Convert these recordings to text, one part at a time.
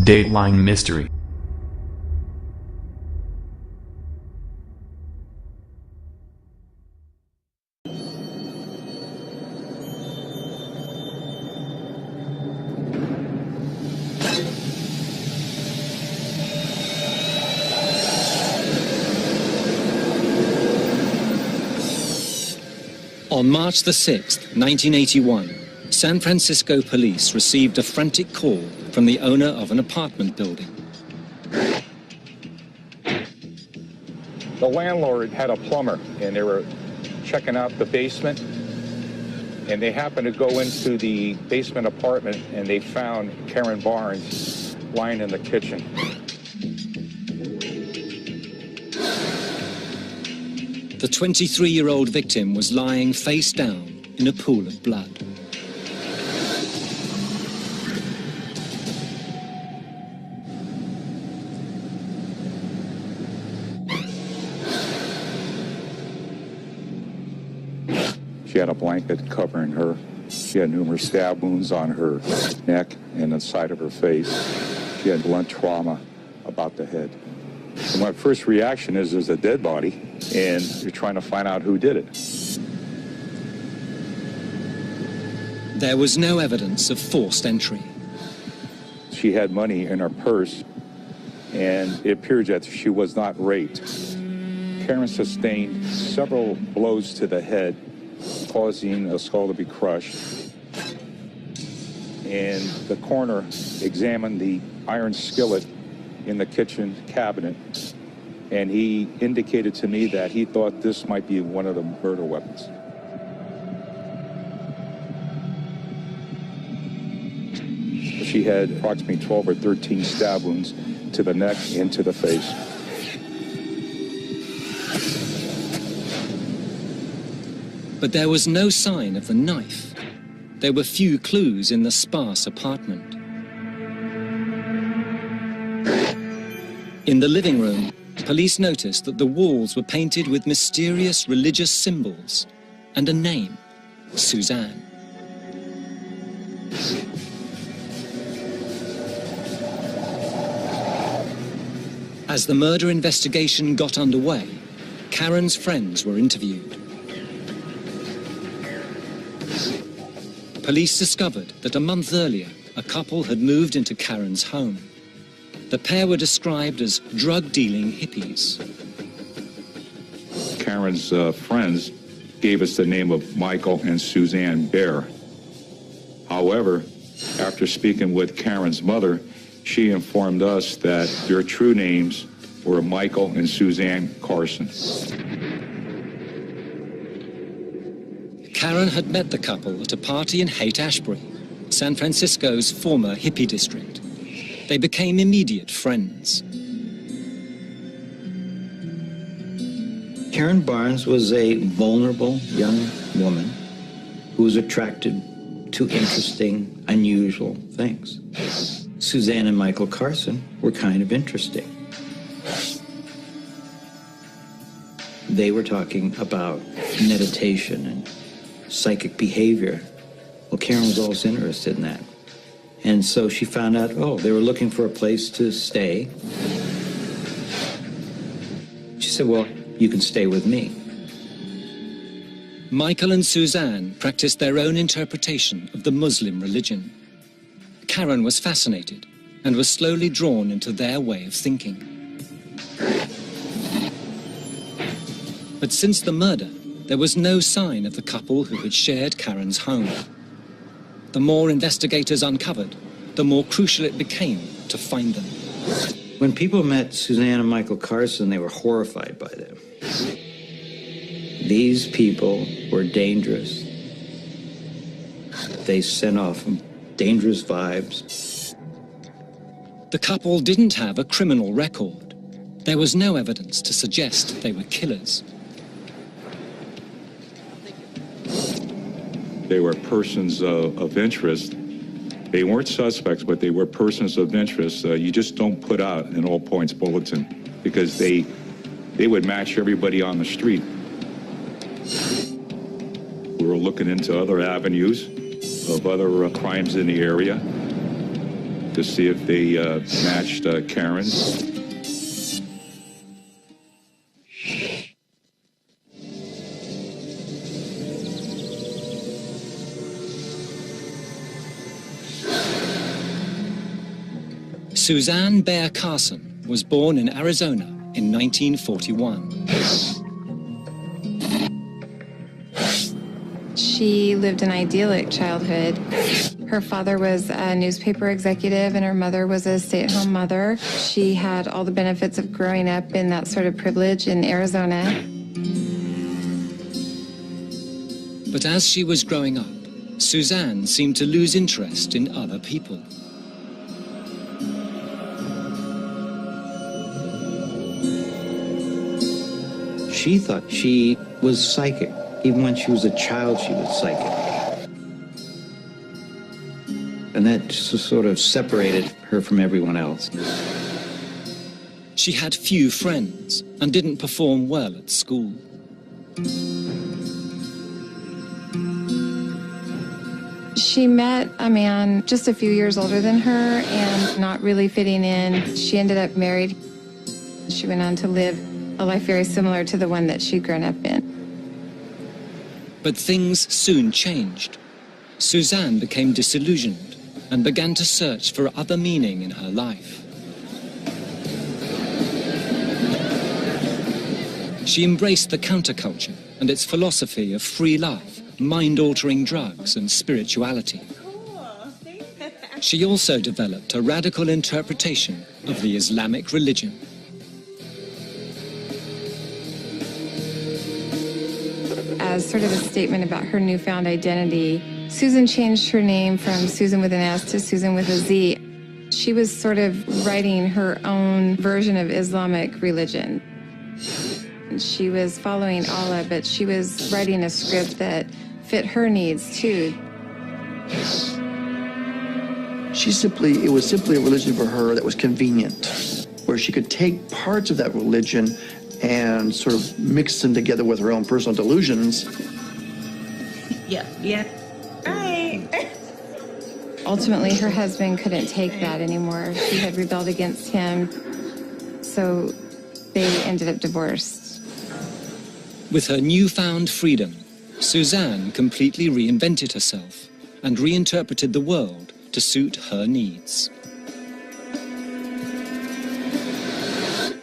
Dateline Mystery. On March the 6th, 1981, San Francisco police received a frantic call from the owner of an apartment building. The landlord had a plumber, and they were checking out the basement, and they happened to go into the basement apartment, and they found Karen Barnes lying in the kitchen. The 23-year-old victim was lying face down in a pool of blood. She had a blanket covering her. She had numerous stab wounds on her neck and the side of her face. She had blunt trauma about the head. So my first reaction is there's a dead body, and you're trying to find out who did it. There was no evidence of forced entry. She had money in her purse, and it appears that she was not raped. Karen sustained several blows to the head, causing a skull to be crushed. And the coroner examined the iron skillet in the kitchen cabinet, and he indicated to me that he thought this might be one of the murder weapons. She had approximately 12 or 13 stab wounds to the neck and to the face. But there was no sign of the knife. There were few clues in the sparse apartment. In the living room, police noticed that the walls were painted with mysterious religious symbols and a name, Suzanne. As the murder investigation got underway, Karen's friends were interviewed. Police discovered that a month earlier, a couple had moved into Karen's home. The pair were described as drug-dealing hippies. Karen's friends gave us the name of Michael and Suzanne Bear. However, after speaking with Karen's mother, she informed us that their true names were Michael and Suzanne Carson. Karen had met the couple at a party in Haight-Ashbury, San Francisco's former hippie district. They became immediate friends. Karen Barnes was a vulnerable young woman who was attracted to interesting, unusual things. Suzanne and Michael Carson were kind of interesting. They were talking about meditation and psychic behavior. Well, Karen was always interested in that. And so she found out, oh, they were looking for a place to stay. She said, well, you can stay with me. Michael and Suzanne practiced their own interpretation of the Muslim religion. Karen was fascinated and was slowly drawn into their way of thinking. But since the murder, there was no sign of the couple who had shared Karen's home. The more investigators uncovered, the more crucial it became to find them. When people met Suzanne and Michael Carson, they were horrified by them. These people were dangerous. They sent off dangerous vibes. The couple didn't have a criminal record. There was no evidence to suggest they were killers. They were persons of interest. They weren't suspects, but they were persons of interest. You just don't put out an all points bulletin because they would match everybody on the street. We were looking into other avenues of other crimes in the area. to see if they matched Karen's. Suzanne Bear Carson was born in Arizona in 1941. She lived an idyllic childhood. Her father was a newspaper executive and her mother was a stay-at-home mother. She had all the benefits of growing up in that sort of privilege in Arizona. But as she was growing up, Suzanne seemed to lose interest in other people. She thought she was psychic. Even when she was a child, she was psychic. And that just sort of separated her from everyone else. She had few friends and didn't perform well at school. She met a man just a few years older than her and not really fitting in. She ended up married. She went on to live a life very similar to the one that she'd grown up in. But things soon changed. Suzanne became disillusioned and began to search for other meaning in her life. She embraced the counterculture and its philosophy of free love, mind-altering drugs, and spirituality. She also developed a radical interpretation of the Islamic religion. As sort of a statement about her newfound identity, Susan changed her name from Susan with an S to Susan with a Z. She was sort of writing her own version of Islamic religion. She was following Allah, but she was writing a script that fit her needs too. It was simply a religion for her that was convenient, where she could take parts of that religion and sort of mix them together with her own personal delusions. Yeah, right. Ultimately, her husband couldn't take that anymore. She had rebelled against him, so they ended up divorced. With her newfound freedom, Suzanne completely reinvented herself and reinterpreted the world to suit her needs.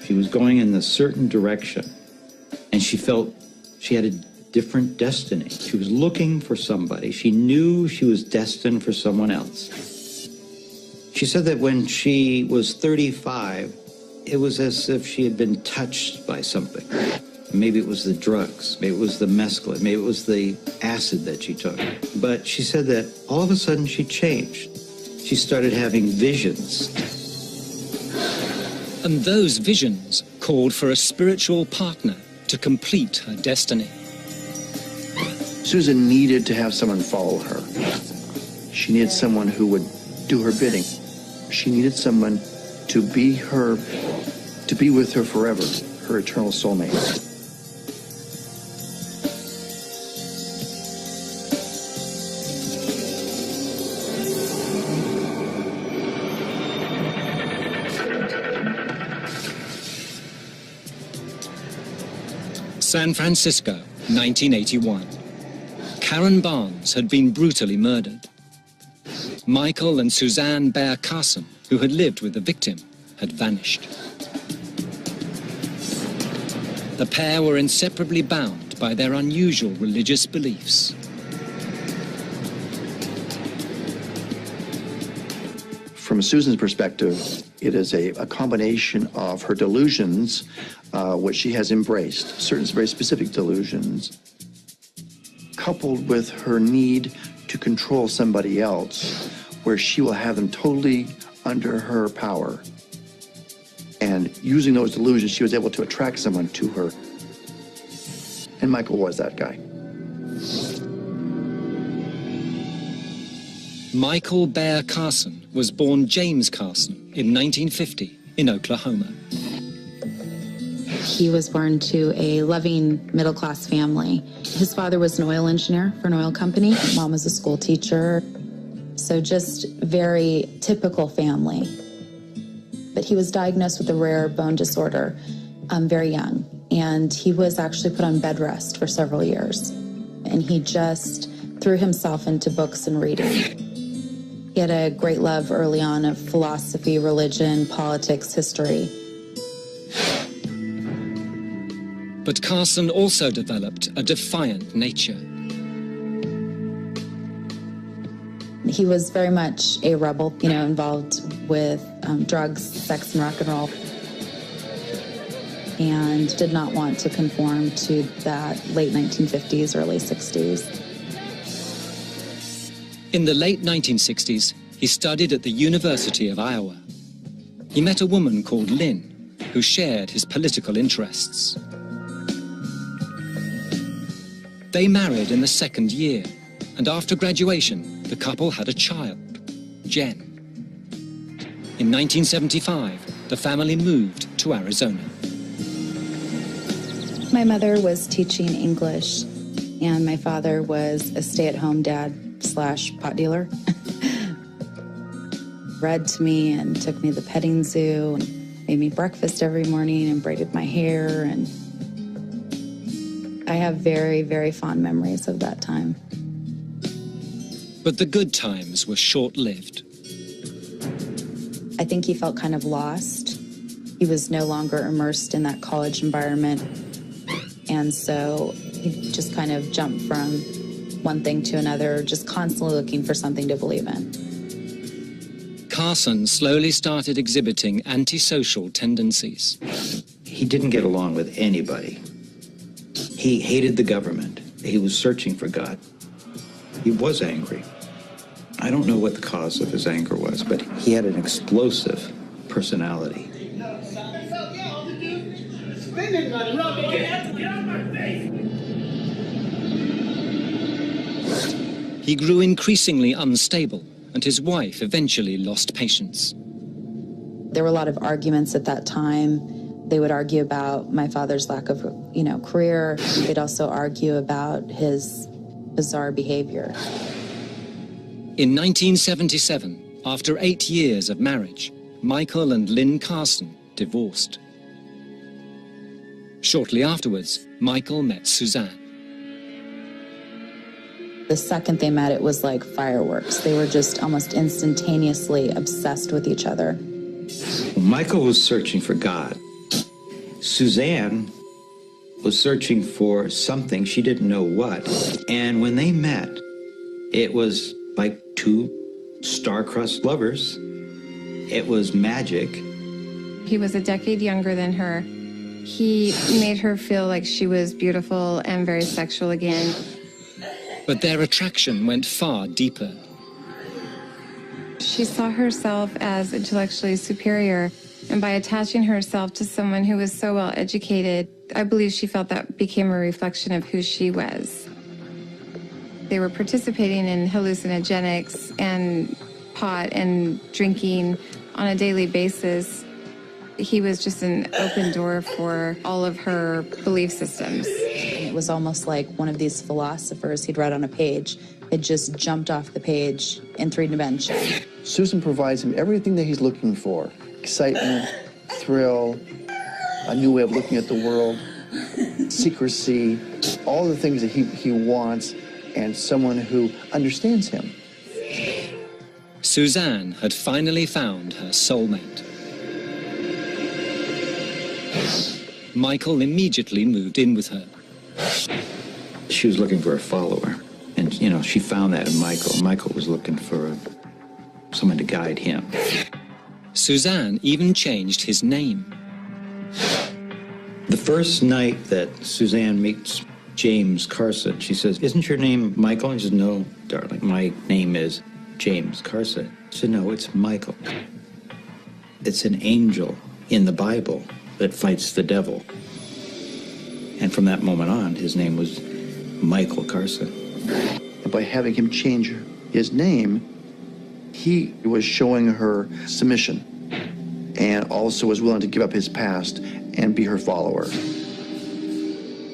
She was going in a certain direction, and she felt she had a different destiny. She was looking for somebody. She knew she was destined for someone else. She said that when she was 35, it was as if she had been touched by something. Maybe it was the drugs, maybe it was the mescaline, maybe it was the acid that she took. But she said that all of a sudden she changed. She started having visions. And those visions called for a spiritual partner to complete her destiny. Susan needed to have someone follow her. She needed someone who would do her bidding. She needed someone to be with her forever, her eternal soulmate. San Francisco, 1981. Karen Barnes had been brutally murdered. Michael and Suzanne Bear Carson, who had lived with the victim, had vanished. The pair were inseparably bound by their unusual religious beliefs. From Susan's perspective, it is a combination of her delusions, which she has embraced, certain very specific delusions, coupled with her need to control somebody else, where she will have them totally under her power. And using those delusions, she was able to attract someone to her. And Michael was that guy. Michael Bear Carson was born James Carson in 1950 in Oklahoma. He was born to a loving middle-class family. His father was an oil engineer for an oil company. Mom was a school teacher. So just very typical family. But he was diagnosed with a rare bone disorder very young, and he was actually put on bed rest for several years. And he just threw himself into books and reading. He had a great love early on of philosophy, religion, politics, history. But Carson also developed a defiant nature. He was very much a rebel, involved with drugs, sex, and rock and roll, and did not want to conform to that late 1950s, early 60s. In the late 1960s, he studied at the University of Iowa. He met a woman called Lynn, who shared his political interests. They married in the second year, and after graduation, the couple had a child, Jen. In 1975, the family moved to Arizona. My mother was teaching English, and my father was a stay-at-home dad / pot dealer. Read to me and took me to the petting zoo and made me breakfast every morning and braided my hair. And I have very, very fond memories of that time. But the good times were short-lived. I think he felt kind of lost. He was no longer immersed in that college environment. And so he just kind of jumped from one thing to another, just constantly looking for something to believe in. Carson slowly started exhibiting antisocial tendencies. He didn't get along with anybody. He hated the government. He was searching for God. He was angry. I don't know what the cause of his anger was, but he had an explosive personality. He grew increasingly unstable, and his wife eventually lost patience. There were a lot of arguments at that time. They would argue about my father's lack of, career. They'd also argue about his bizarre behavior. In 1977, after 8 years of marriage, Michael and Lynn Carson divorced. Shortly afterwards, Michael met Suzanne. The second they met, it was like fireworks. They were just almost instantaneously obsessed with each other. Michael was searching for God. Suzanne was searching for something, she didn't know what. And when they met, it was like two star-crossed lovers. It was magic. He was a decade younger than her. He made her feel like she was beautiful and very sexual again. But their attraction went far deeper. She saw herself as intellectually superior, and by attaching herself to someone who was so well educated, I believe she felt that became a reflection of who she was. They were participating in hallucinogenics and pot and drinking on a daily basis. He was just an open door for all of her belief systems. It was almost like one of these philosophers he'd read on a page had just jumped off the page in 3 dimensions. Susan provides him everything that he's looking for: excitement, thrill, a new way of looking at the world, secrecy, all the things that he wants, and someone who understands him. Suzanne had finally found her soulmate. Michael immediately moved in with her. She was looking for a follower. And, she found that in Michael. Michael was looking for someone to guide him. Suzanne even changed his name. The first night that Suzanne meets James Carson, she says, "Isn't your name Michael?" And he says, "No, darling, my name is James Carson." She said, "No, it's Michael. It's an angel in the Bible that fights the devil." And from that moment on, his name was Michael Carson. And by having him change his name, he was showing her submission and also was willing to give up his past and be her follower.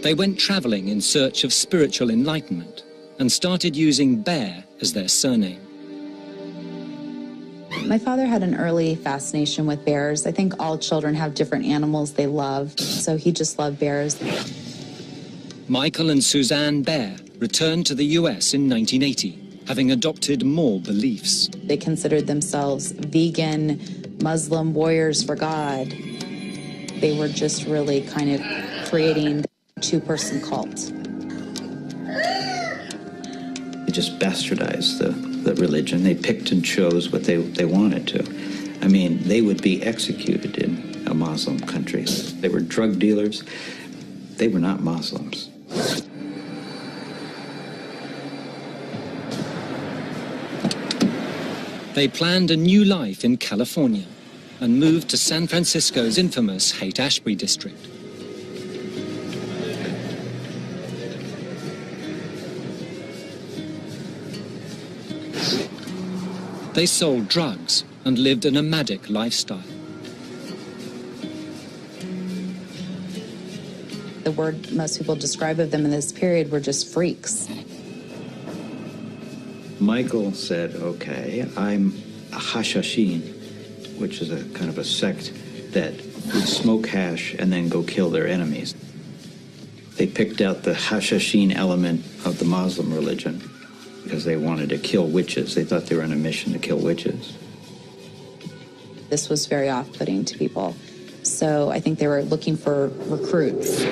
They went traveling in search of spiritual enlightenment and started using Bear as their surname. My father had an early fascination with bears. I think all children have different animals they love, so he just loved bears. Michael and Suzanne Bear returned to the US in 1980, having adopted more beliefs. They considered themselves vegan, Muslim warriors for God. They were just really kind of creating a two-person cult. They just bastardized the religion. They picked and chose what they wanted to. I mean, they would be executed in a Muslim country. They were drug dealers. They were not Muslims. They planned a new life in California and moved to San Francisco's infamous Haight-Ashbury district. They sold drugs and lived a nomadic lifestyle. The word most people describe of them in this period were just freaks. Michael said, okay, I'm a Hashashin, which is a kind of a sect that would smoke hash and then go kill their enemies. They picked out the Hashashin element of the Muslim religion because they wanted to kill witches. They thought they were on a mission to kill witches. This was very off-putting to people. So I think they were looking for recruits.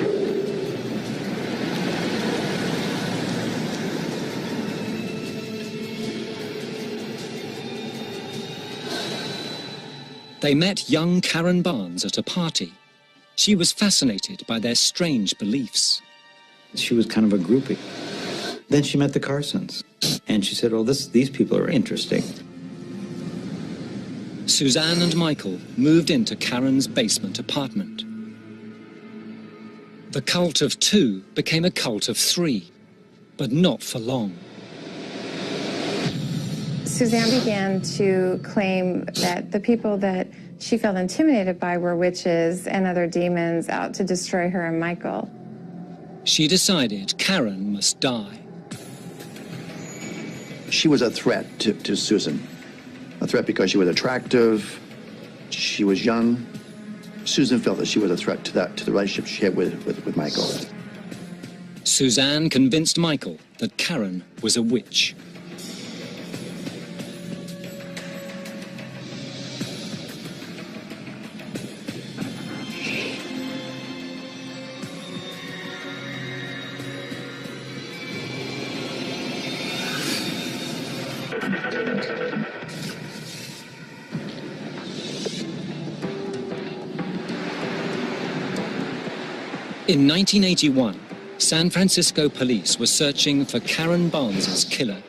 They met young Karen Barnes at a party. She was fascinated by their strange beliefs. She was kind of a groupie. Then she met the Carsons, and she said, oh, these people are interesting. Suzanne and Michael moved into Karen's basement apartment. The cult of two became a cult of three, but not for long. Suzanne began to claim that the people that she felt intimidated by were witches and other demons out to destroy her and Michael. She decided Karen must die. She was a threat to Susan. A threat because she was attractive, she was young. Susan felt that she was a threat to the relationship she had with Michael. Suzanne convinced Michael that Karen was a witch. In 1981, San Francisco police were searching for Karen Barnes's killer.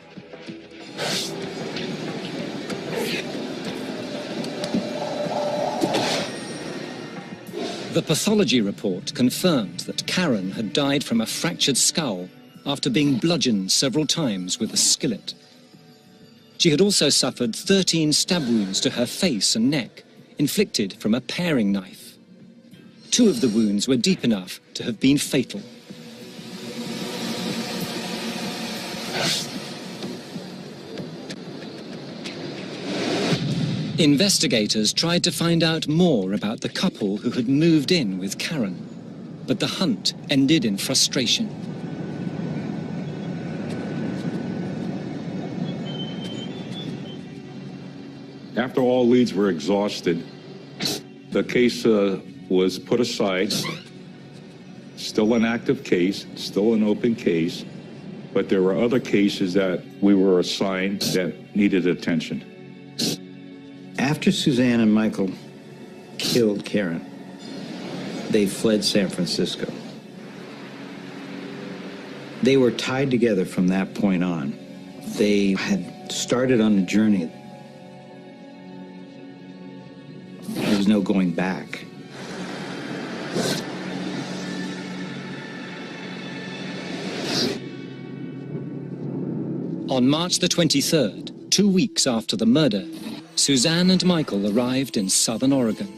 The pathology report confirmed that Karen had died from a fractured skull after being bludgeoned several times with a skillet. She had also suffered 13 stab wounds to her face and neck, inflicted from a paring knife. 2 of the wounds were deep enough to have been fatal. Investigators tried to find out more about the couple who had moved in with Karen, but the hunt ended in frustration. After all leads were exhausted, the case was put aside. Still an active case, still an open case, but there were other cases that we were assigned that needed attention. After Suzanne and Michael killed Karen, they fled San Francisco. They were tied together from that point on. They had started on a journey. There was no going back. On March the 23rd, 2 weeks after the murder, Suzanne and Michael arrived in southern Oregon.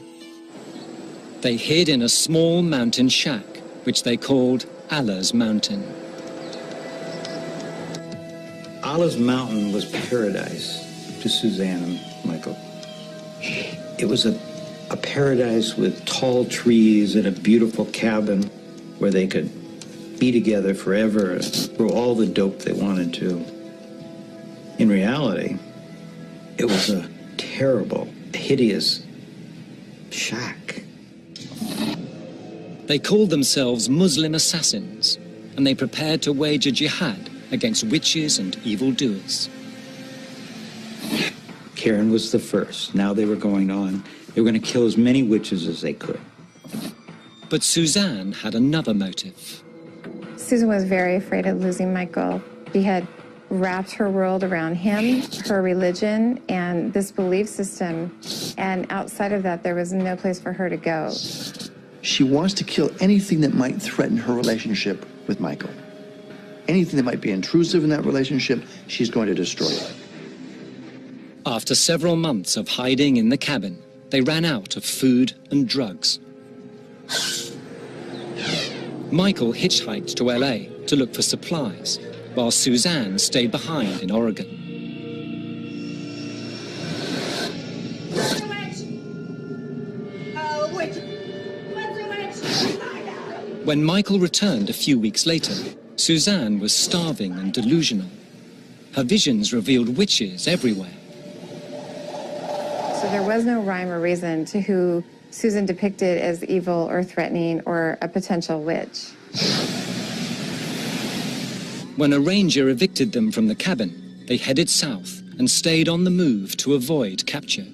They hid in a small mountain shack, which they called Allah's Mountain. Allah's Mountain was paradise to Suzanne and Michael. It was a paradise with tall trees and a beautiful cabin where they could be together forever and grow all the dope they wanted to. In reality, it was a terrible, hideous shack. They called themselves Muslim assassins, and they prepared to wage a jihad against witches and evildoers. Karen was the first. Now they were going on. They were going to kill as many witches as they could. But Suzanne had another motive. Susan was very afraid of losing Michael. She had wrapped her world around him, her religion, and this belief system. And outside of that, there was no place for her to go. She wants to kill anything that might threaten her relationship with Michael. Anything that might be intrusive in that relationship, she's going to destroy it. After several months of hiding in the cabin, they ran out of food and drugs. Michael hitchhiked to LA to look for supplies, while Suzanne stayed behind in Oregon. What's a witch? Oh, witch. What's a witch? When Michael returned a few weeks later, Suzanne was starving and delusional. Her visions revealed witches everywhere. So there was no rhyme or reason to who Susan depicted as evil or threatening or a potential witch. When a ranger evicted them from the cabin, they headed south and stayed on the move to avoid capture.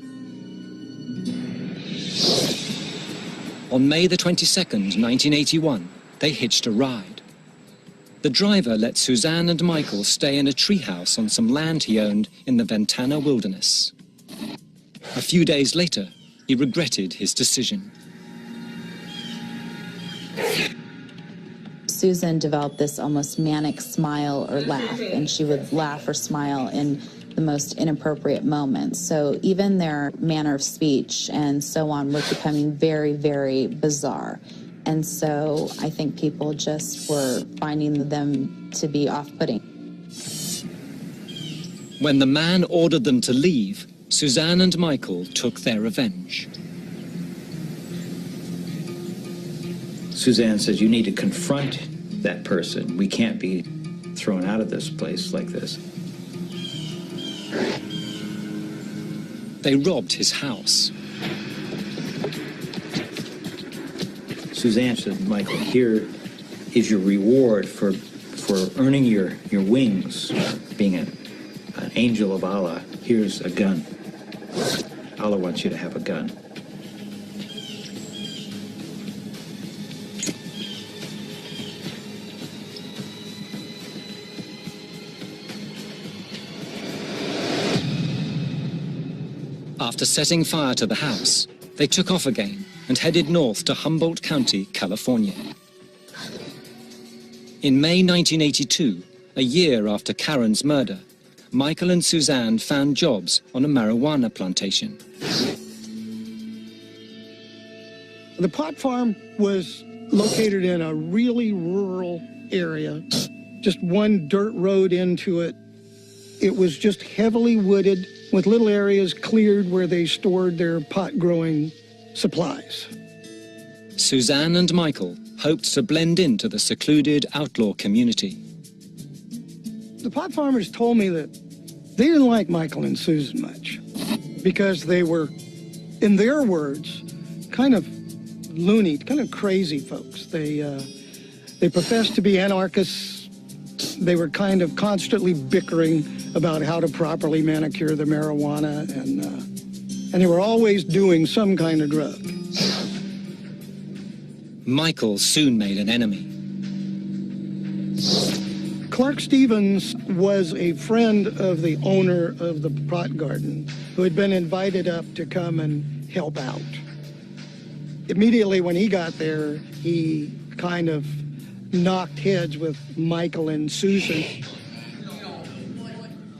On May the 22nd, 1981, they hitched a ride. The driver let Suzanne and Michael stay in a treehouse on some land he owned in the Ventana wilderness. A few days later, he regretted his decision. Susan developed this almost manic smile or laugh, and she would laugh or smile in the most inappropriate moments. So even their manner of speech and so on were becoming very, very bizarre. And so I think people just were finding them to be off-putting. When the man ordered them to leave, Suzanne and Michael took their revenge. Suzanne says, you need to confront that person. We can't be thrown out of this place like this. They robbed his house. Suzanne said, Michael, here is your reward for earning your wings, being an angel of Allah. Here's a gun. Allah wants you to have a gun. After setting fire to the house, they took off again and headed north to Humboldt County, California. In May 1982, a year after Karen's murder, Michael and Suzanne found jobs on a marijuana plantation. The pot farm was located in a really rural area, just one dirt road into it. It was just heavily wooded with little areas cleared where they stored their pot growing supplies. Suzanne and Michael hoped to blend into the secluded outlaw community. The pot farmers told me that they didn't like Michael and Susan much because they were, in their words, kind of loony, kind of crazy folks. They professed to be anarchists. They were kind of constantly bickering about how to properly manicure the marijuana, and they were always doing some kind of drug. Michael soon made an enemy. Clark Stevens was a friend of the owner of the pot garden who had been invited up to come and help out. Immediately when he got there, he kind of knocked heads with Michael and Susan.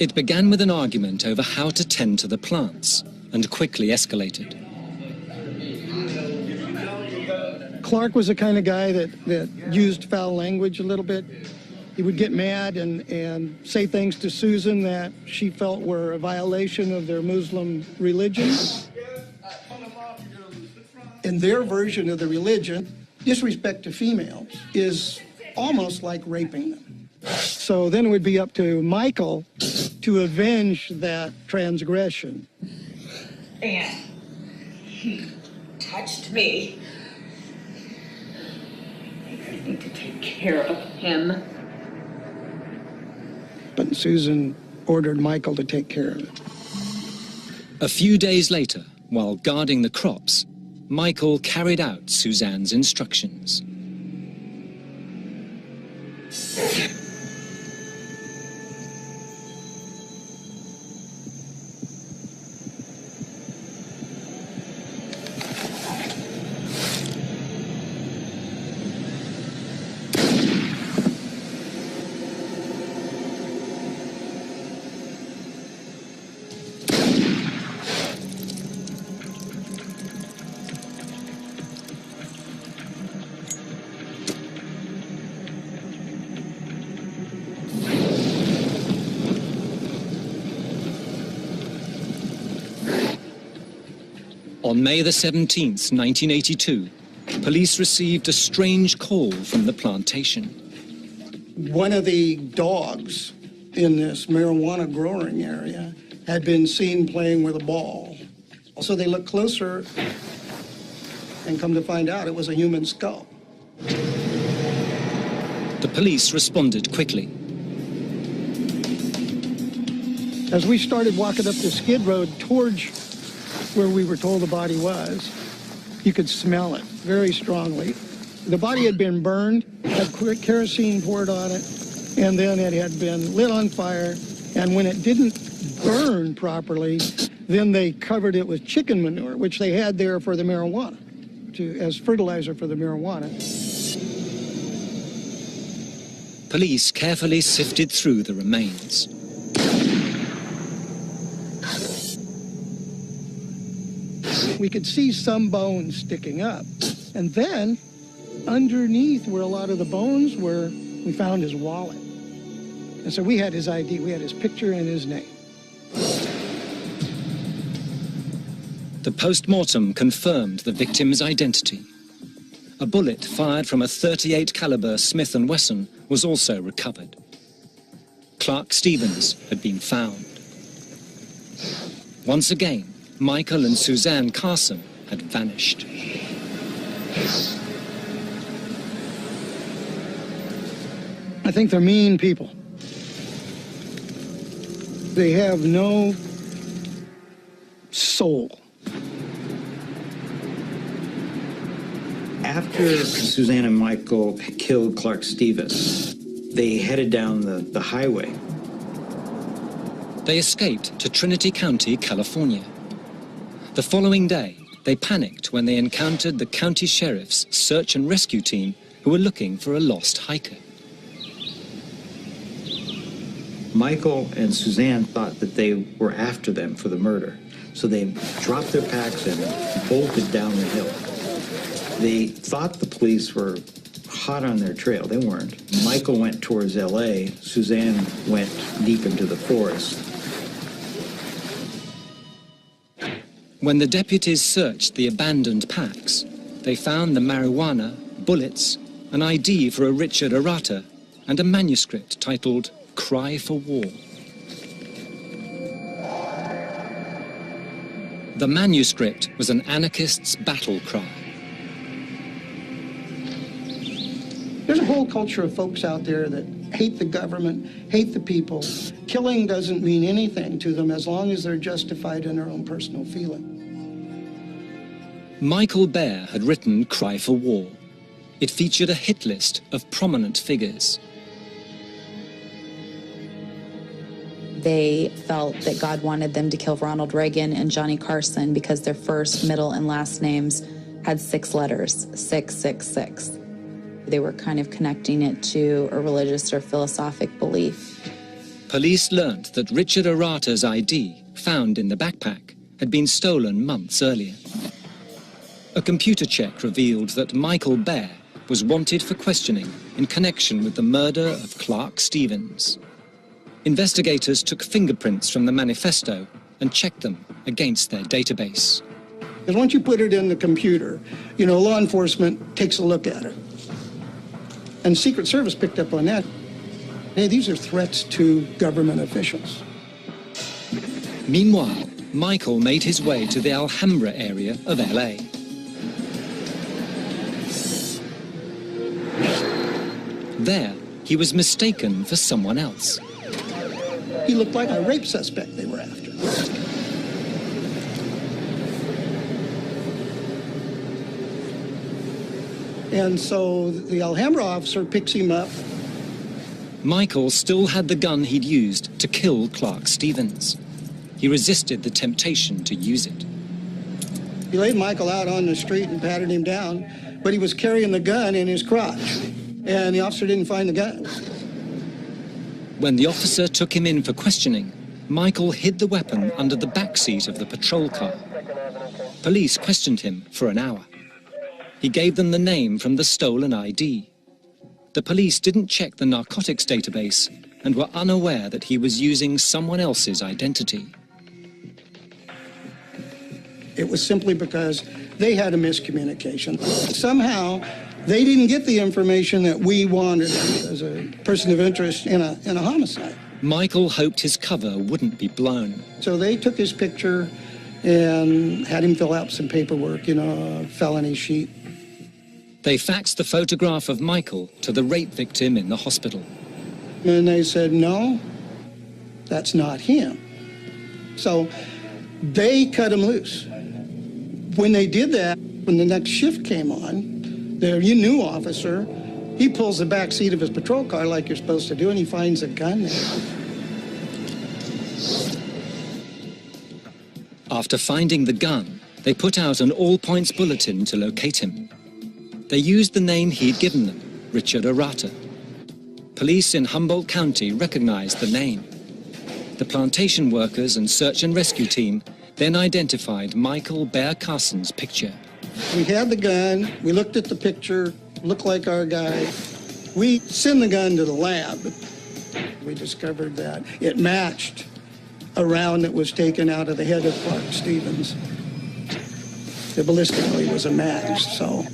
It began with an argument over how to tend to the plants and quickly escalated. Clark was the kind of guy that used foul language a little bit. He would get mad and say things to Susan that she felt were a violation of their Muslim religion. In their version of the religion, disrespect to females is almost like raping them. So then it would be up to Michael to avenge that transgression. And he touched me. I need to take care of him. But Susan ordered Michael to take care of it. A few days later, while guarding the crops, Michael carried out Suzanne's instructions. On May the 17th, 1982, police received a strange call from the plantation. One of the dogs in this marijuana growing area had been seen playing with a ball. So they looked closer and come to find out it was a human skull. The police responded quickly. As we started walking up the skid road towards where we were told the body was, you could smell it very strongly. The body had been burned, had kerosene poured on it, and then it had been lit on fire. And when it didn't burn properly, then they covered it with chicken manure, which they had there for the marijuana, as fertilizer for the marijuana. Police carefully sifted through the remains. We could see some bones sticking up. And then, underneath where a lot of the bones were, we found his wallet. And so we had his ID, we had his picture and his name. The post-mortem confirmed the victim's identity. A bullet fired from a .38 caliber Smith & Wesson was also recovered. Clark Stevens had been found. Once again, Michael and Suzanne Carson had vanished. I think they're mean people. They have no soul. After Suzanne and Michael killed Clark Stevens, they headed down the highway. They escaped to Trinity County, California. The following day, they panicked when they encountered the county sheriff's search and rescue team who were looking for a lost hiker. Michael and Suzanne thought that they were after them for the murder, so they dropped their packs and bolted down the hill. They thought the police were hot on their trail. They weren't. Michael went towards L.A. Suzanne went deep into the forest. When the deputies searched the abandoned packs, they found the marijuana, bullets, an ID for a Richard Arata, and a manuscript titled Cry for War. The manuscript was an anarchist's battle cry. There's a whole culture of folks out there that hate the government, hate the people. Killing doesn't mean anything to them as long as they're justified in their own personal feeling. Michael Baer had written Cry for War. It featured a hit list of prominent figures. They felt that God wanted them to kill Ronald Reagan and Johnny Carson because their first, middle, and last names had 6 letters, 666. They were kind of connecting it to a religious or philosophic belief. Police learned that Richard Arata's ID, found in the backpack, had been stolen months earlier. A computer check revealed that Michael Baer was wanted for questioning in connection with the murder of Clark Stevens. Investigators took fingerprints from the manifesto and checked them against their database. Because once you put it in the computer, law enforcement takes a look at it. And Secret Service picked up on that. Hey, these are threats to government officials. Meanwhile, Michael made his way to the Alhambra area of LA. There, he was mistaken for someone else. He looked like a rape suspect they were after. And so the Alhambra officer picks him up. Michael still had the gun he'd used to kill Clark Stevens. He resisted the temptation to use it. He laid Michael out on the street and patted him down, but he was carrying the gun in his crotch, and the officer didn't find the gun. When the officer took him in for questioning, Michael hid the weapon under the back seat of the patrol car. Police questioned him for an hour. He gave them the name from the stolen ID. The police didn't check the narcotics database and were unaware that he was using someone else's identity. It was simply because they had a miscommunication. Somehow, they didn't get the information that we wanted as a person of interest in a homicide. Michael hoped his cover wouldn't be blown. So they took his picture and had him fill out some paperwork, a felony sheet. They faxed the photograph of Michael to the rape victim in the hospital. And they said, no, that's not him. So they cut him loose. When they did that, when the next shift came on, the new officer, he pulls the back seat of his patrol car like you're supposed to do, and he finds a gun there. After finding the gun, they put out an all-points bulletin to locate him. They used the name he'd given them, Richard Arata. Police in Humboldt County recognized the name. The plantation workers and search and rescue team then identified Michael Bear Carson's picture. We had the gun, we looked at the picture, looked like our guy. We sent the gun to the lab. We discovered that it matched a round that was taken out of the head of Clark Stevens. The ballistically was a match, so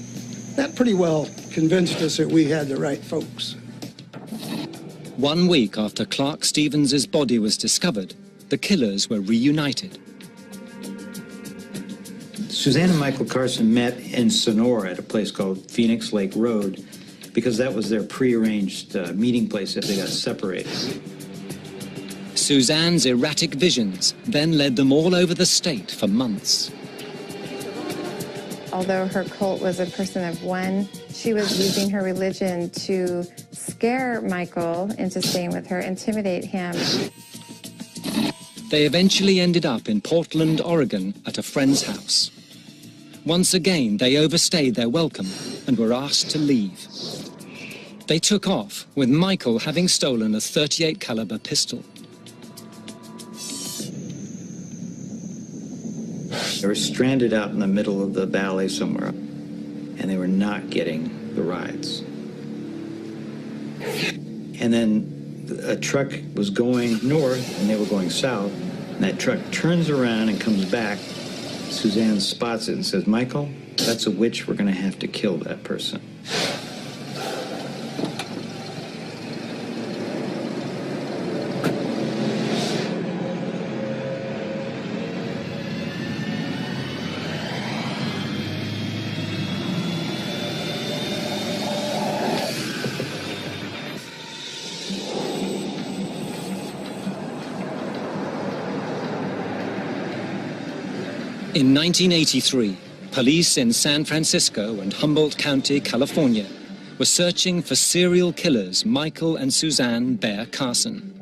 that pretty well convinced us that we had the right folks. 1 week after Clark Stevens' body was discovered, the killers were reunited. Suzanne and Michael Carson met in Sonora at a place called Phoenix Lake Road because that was their prearranged meeting place if they got separated. Suzanne's erratic visions then led them all over the state for months. Although her cult was a person of one, she was using her religion to scare Michael into staying with her, intimidate him. They eventually ended up in Portland, Oregon, at a friend's house. Once again, they overstayed their welcome and were asked to leave. They took off, with Michael having stolen a .38 caliber pistol. They were stranded out in the middle of the valley somewhere, and they were not getting the rides. And then a truck was going north, and they were going south, and that truck turns around and comes back. Suzanne spots it and says, Michael, that's a witch. We're going to have to kill that person. In 1983, police in San Francisco and Humboldt County, California, were searching for serial killers Michael and Suzanne Bear Carson.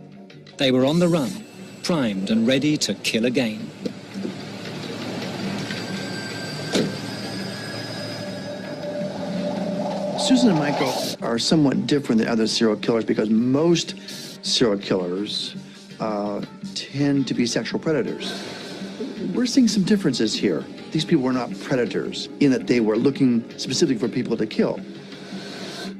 They were on the run, primed and ready to kill again. Susan and Michael are somewhat different than other serial killers because most serial killers tend to be sexual predators. We're seeing some differences here. These people were not predators in that they were looking specifically for people to kill.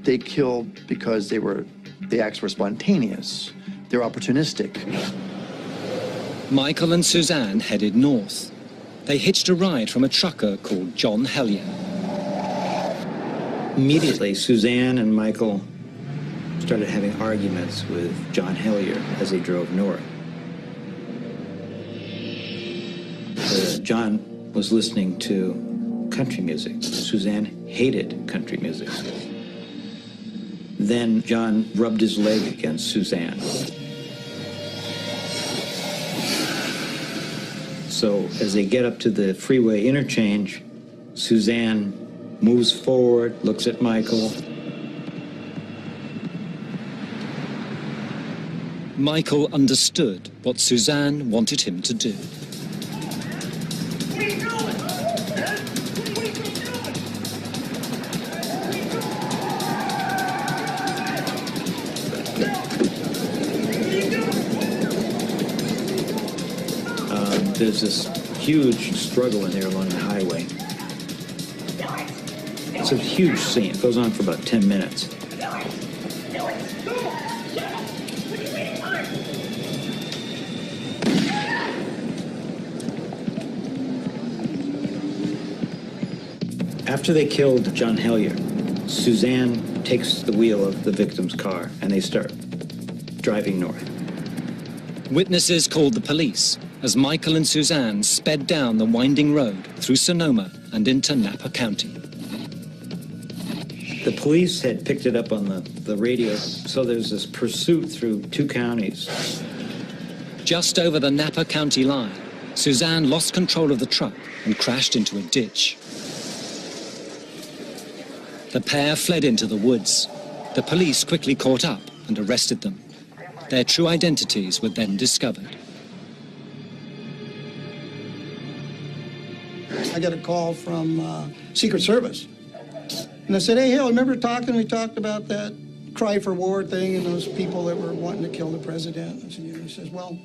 They killed because the acts were spontaneous. They're opportunistic. Michael and Suzanne headed north. they hitched a ride from a trucker called John Hellier. Immediately, Suzanne and Michael started having arguments with John Hellier as they drove north. John was listening to country music. Suzanne hated country music. Then John rubbed his leg against Suzanne. So as they get up to the freeway interchange, Suzanne moves forward, looks at Michael. Michael understood what Suzanne wanted him to do. There's this huge struggle in there along the highway. It's a huge scene. It goes on for about 10 minutes. After they killed John Hellier, Suzanne takes the wheel of the victim's car and they start driving north. Witnesses called the police as Michael and Suzanne sped down the winding road through Sonoma and into Napa County. The police had picked it up on the radio, so there's this pursuit through 2 counties. Just over the Napa County line, Suzanne lost control of the truck and crashed into a ditch. The pair fled into the woods. The police quickly caught up and arrested them. Their true identities were then discovered. I got a call from Secret Service. And they said, hey, Hill, remember we talked about that cry for war thing and those people that were wanting to kill the president? And he says, well,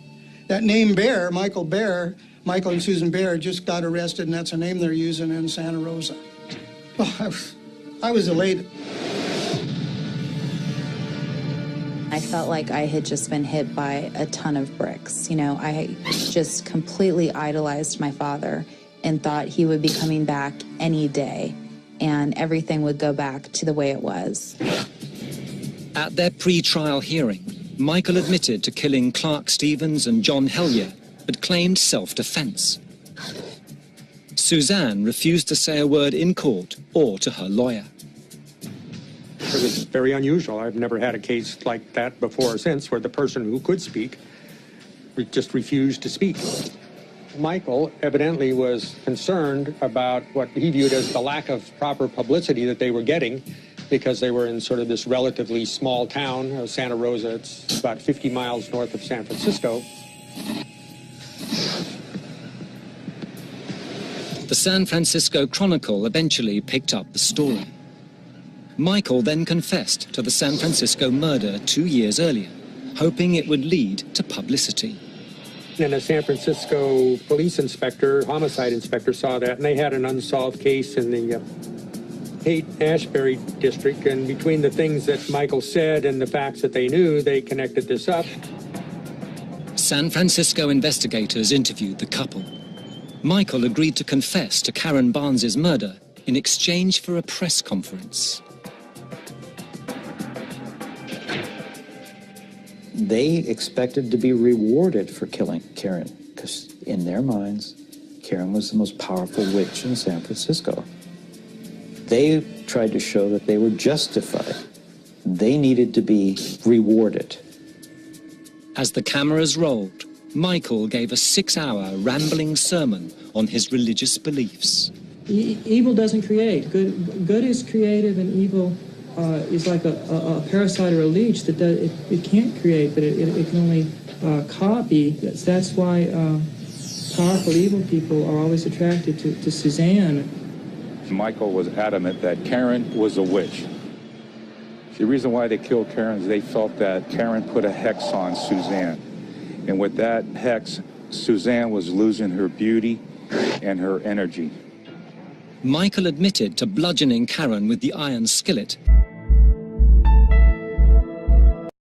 that name Bear, Michael and Susan Bear just got arrested, and that's a name they're using in Santa Rosa. Oh, I was elated. I felt like I had just been hit by a ton of bricks. You know, I just completely idolized my father and thought he would be coming back any day and everything would go back to the way it was. At their pre-trial hearing, Michael admitted to killing Clark Stevens and John Hellier, but claimed self-defense. Suzanne refused to say a word in court or to her lawyer. It was very unusual. I've never had a case like that before or since where the person who could speak just refused to speak. Michael evidently was concerned about what he viewed as the lack of proper publicity that they were getting because they were in sort of this relatively small town, Santa Rosa. It's about 50 miles north of San Francisco. The San Francisco Chronicle eventually picked up the story. Michael then confessed to the San Francisco murder 2 years earlier, hoping it would lead to publicity. And a San Francisco police inspector, homicide inspector, saw that, and they had an unsolved case in the Haight-Ashbury district, and between the things that Michael said and the facts that they knew, they connected this up. San Francisco investigators interviewed the couple. Michael agreed to confess to Karen Barnes's murder in exchange for a press conference. They expected to be rewarded for killing Karen, because in their minds, Karen was the most powerful witch in San Francisco. They tried to show that they were justified. They needed to be rewarded. As the cameras rolled, Michael gave a 6-hour rambling sermon on his religious beliefs. Evil doesn't create. Good is creative, and evil is like a parasite or a leech that it can't create, but it can only copy. That's why powerful evil people are always attracted to Suzanne. Michael was adamant that Karen was a witch. The reason why they killed Karen is they felt that Karen put a hex on Suzanne. And with that hex, Suzanne was losing her beauty and her energy. Michael admitted to bludgeoning Karen with the iron skillet